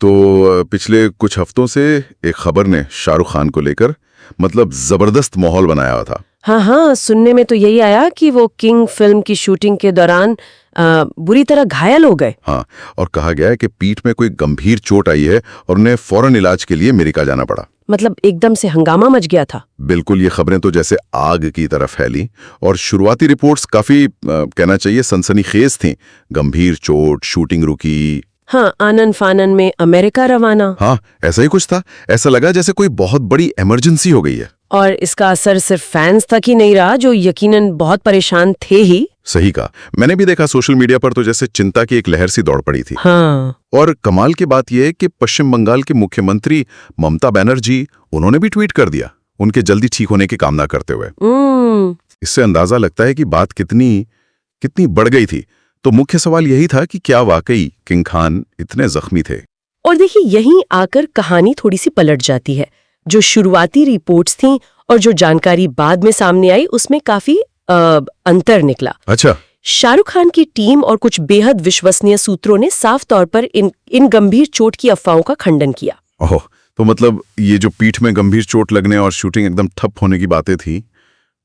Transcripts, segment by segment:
तो पिछले कुछ हफ्तों से एक खबर ने शाहरुख खान को लेकर मतलब जबरदस्त माहौल बनाया हुआ था। हाँ, सुनने में तो यही आया कि वो किंग फिल्म की शूटिंग के दौरान बुरी तरह घायल हो गए। हाँ, और कहा गया है कि पीठ में कोई गंभीर चोट आई है और उन्हें फौरन इलाज के लिए अमेरिका जाना पड़ा। मतलब एकदम से हंगामा मच गया था। बिल्कुल, ये खबरें तो जैसे आग की तरफ फैली और शुरुआती रिपोर्ट्स काफी कहना चाहिए सनसनीखेज थीं। गंभीर चोट, शूटिंग रुकी। हाँ, आनन फानन में अमेरिका रवाना। हाँ, ऐसा ही कुछ था। ऐसा लगा जैसे कोई बहुत बड़ी इमरजेंसी हो गई है। और इसका असर सिर्फ फैंस तक ही नहीं रहा, जो यकीनन बहुत परेशान थे ही। सही कहा। मैंने भी देखा सोशल मीडिया पर तो जैसे चिंता की एक लहर सी दौड़ पड़ी थी। हाँ। और कमाल की बात यह है कि पश्चिम बंगाल के मुख्यमंत्री ममता बनर्जी, उन्होंने भी ट्वीट कर दिया उनके जल्दी ठीक होने की कामना करते हुए। इससे अंदाजा लगता है कि बात कितनी बढ़ गई थी। तो मुख्य सवाल यही था कि क्या वाकई किंग खान इतने जख्मी थे। और देखिए, यहीं आकर कहानी थोड़ी सी पलट जाती है। जो शुरुआती रिपोर्ट्स थीं और जो जानकारी बाद में सामने आई, उसमें काफी अंतर निकला। अच्छा। शाहरुख खान की टीम और कुछ बेहद विश्वसनीय सूत्रों ने साफ तौर पर इन गंभीर चोट की अफवाहों का खंडन किया। ओह, तो मतलब ये जो पीठ में गंभीर चोट लगने और शूटिंग एकदम ठप होने की बातें थी,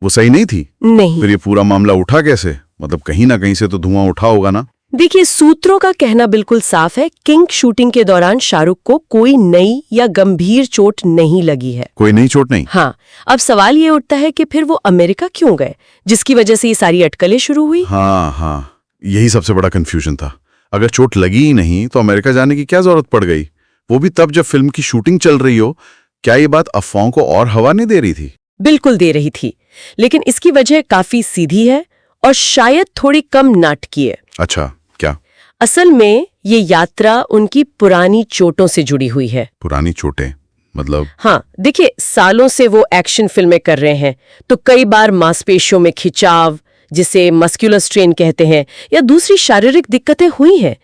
वो सही नहीं थी? नहीं। फिर ये पूरा मामला उठा कैसे? मतलब कहीं ना कहीं से तो धुआं उठा होगा ना। देखिए, सूत्रों का कहना बिल्कुल साफ है। किंग शूटिंग के दौरान शाहरुख को कोई नई या गंभीर चोट नहीं लगी है। कोई नई चोट नहीं? हाँ। अब सवाल ये उठता है कि फिर वो अमेरिका क्यों गए, जिसकी वजह से ये सारी अटकलें शुरू हुई। हाँ, यही सबसे बड़ा कंफ्यूजन था। अगर चोट लगी ही नहीं तो अमेरिका जाने की क्या जरूरत पड़ गई, वो भी तब जब फिल्म की शूटिंग चल रही हो। क्या ये बात अफवाहों को और हवा नहीं दे रही थी? बिल्कुल दे रही थी, लेकिन इसकी वजह काफी सीधी है और शायद थोड़ी कम नाटकीय। अच्छा, क्या? असल में ये यात्रा उनकी पुरानी चोटों से जुड़ी हुई है। पुरानी चोटें मतलब? हाँ, देखिए, सालों से वो एक्शन फिल्में कर रहे हैं, तो कई बार मांसपेशियों में खिंचाव, जिसे मस्कुलर स्ट्रेन कहते हैं, या दूसरी शारीरिक दिक्कतें हुई हैं।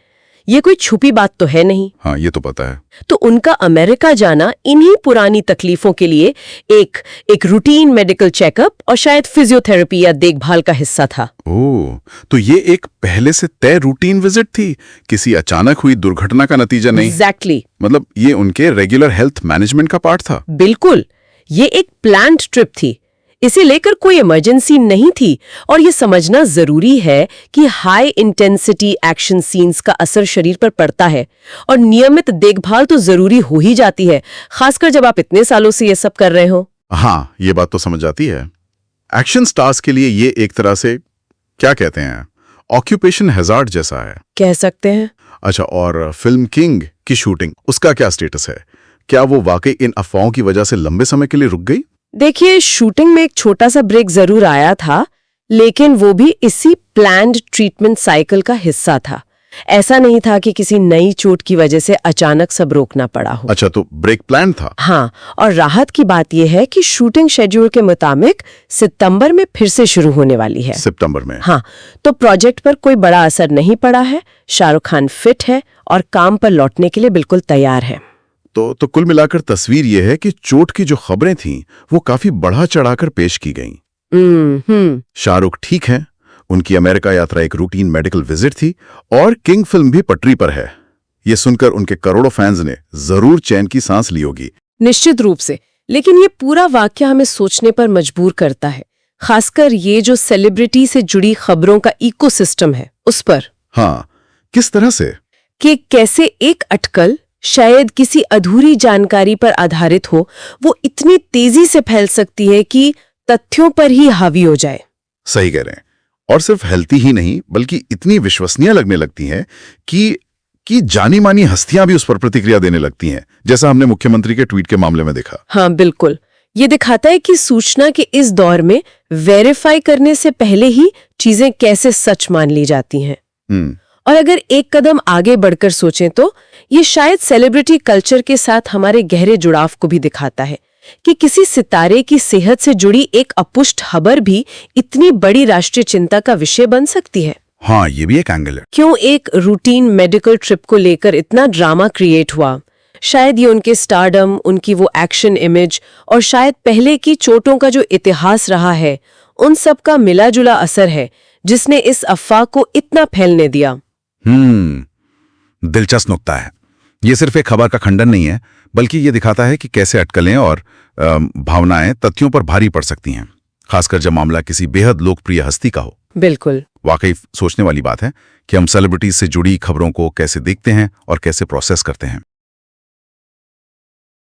ये कोई छुपी बात तो है नहीं। हाँ, ये तो पता है। तो उनका अमेरिका जाना इन्हीं पुरानी तकलीफों के लिए एक रूटीन मेडिकल चेकअप और शायद फिजियोथेरेपी या देखभाल का हिस्सा था। ओह, तो ये एक पहले से तय रूटीन विजिट थी, किसी अचानक हुई दुर्घटना का नतीजा नहीं? एग्जैक्टली। मतलब ये उनके रेगुलर हेल्थ मैनेजमेंट का पार्ट था? बिल्कुल, ये एक प्लान्ड ट्रिप थी। इसे लेकर कोई इमरजेंसी नहीं थी। और ये समझना जरूरी है कि हाई इंटेंसिटी एक्शन सीन्स का असर शरीर पर पड़ता है, और नियमित देखभाल तो जरूरी हो ही जाती है, खासकर जब आप इतने सालों से ये सब कर रहे हो। हाँ, ये बात तो समझ जाती है। एक्शन स्टार्स के लिए ये एक तरह से क्या कहते हैं, ऑक्यूपेशन हैजार्ड जैसा है, कह सकते हैं। अच्छा, और फिल्म किंग की शूटिंग, उसका क्या स्टेटस है? क्या वो वाकई इन अफवाहों की वजह से लंबे समय के लिए रुक गई? देखिए, शूटिंग में एक छोटा सा ब्रेक जरूर आया था, लेकिन वो भी इसी प्लान्ड ट्रीटमेंट साइकिल का हिस्सा था। ऐसा नहीं था कि किसी नई चोट की वजह से अचानक सब रोकना पड़ा हो। अच्छा, तो ब्रेक प्लान था? हाँ, और राहत की बात यह है कि शूटिंग शेड्यूल के मुताबिक सितंबर में फिर से शुरू होने वाली है। सितंबर में? हाँ, तो प्रोजेक्ट पर कोई बड़ा असर नहीं पड़ा है। शाहरुख खान फिट है और काम पर लौटने के लिए बिल्कुल तैयार है। तो कुल मिलाकर तस्वीर यह है कि चोट की जो खबरें थीं वो काफी बढ़ा चढ़ाकर पेश की गईं। शाहरुख ठीक हैं, उनकी अमेरिका यात्रा एक रूटीन मेडिकल विजिट थी, और किंग फिल्म भी पटरी पर है। ये सुनकर उनके करोड़ों फैंस ने जरूर चैन की सांस ली होगी। निश्चित रूप से। लेकिन ये पूरा वाक्य हमें सोचने पर मजबूर करता है, खासकर ये जो सेलिब्रिटी से जुड़ी खबरों का इकोसिस्टम है उस पर। हाँ, किस तरह से? कि कैसे एक अटकल, शायद किसी अधूरी जानकारी पर आधारित हो, वो इतनी तेजी से फैल सकती है कि तथ्यों पर ही हावी हो जाए। सही कह रहे हैं। और सिर्फ हेल्थी ही नहीं, बल्कि इतनी विश्वसनीय लगने लगती हैं कि जानी मानी हस्तियां भी उस पर प्रतिक्रिया देने लगती हैं, जैसा हमने मुख्यमंत्री के ट्वीट के मामले में देखा। हाँ, बिल्कुल। ये दिखाता है कि सूचना के इस दौर में वेरीफाई करने से पहले ही चीजें कैसे सच मान ली जाती हैं। और अगर एक कदम आगे बढ़कर सोचें तो ये शायद सेलिब्रिटी कल्चर के साथ हमारे गहरे जुड़ाव को भी दिखाता है कि किसी सितारे की सेहत से जुड़ी एक अपुष्ट खबर भी इतनी बड़ी राष्ट्रीय चिंता का विषय बन सकती है। हाँ, ये भी एक एंगल है। क्यों एक रूटीन मेडिकल ट्रिप को लेकर इतना ड्रामा क्रिएट हुआ? शायद ये उनके स्टारडम, उनकी वो एक्शन इमेज और शायद पहले की चोटों का जो इतिहास रहा है, उन सब का मिला जुला असर है जिसने इस अफवाह को इतना फैलने दिया। दिलचस्प नुक्ता है। ये सिर्फ एक खबर का खंडन नहीं है, बल्कि ये दिखाता है कि कैसे अटकलें और भावनाएं तथ्यों पर भारी पड़ सकती हैं, खासकर जब मामला किसी बेहद लोकप्रिय हस्ती का हो। बिल्कुल। वाकई सोचने वाली बात है कि हम सेलिब्रिटीज से जुड़ी खबरों को कैसे देखते हैं और कैसे प्रोसेस करते हैं।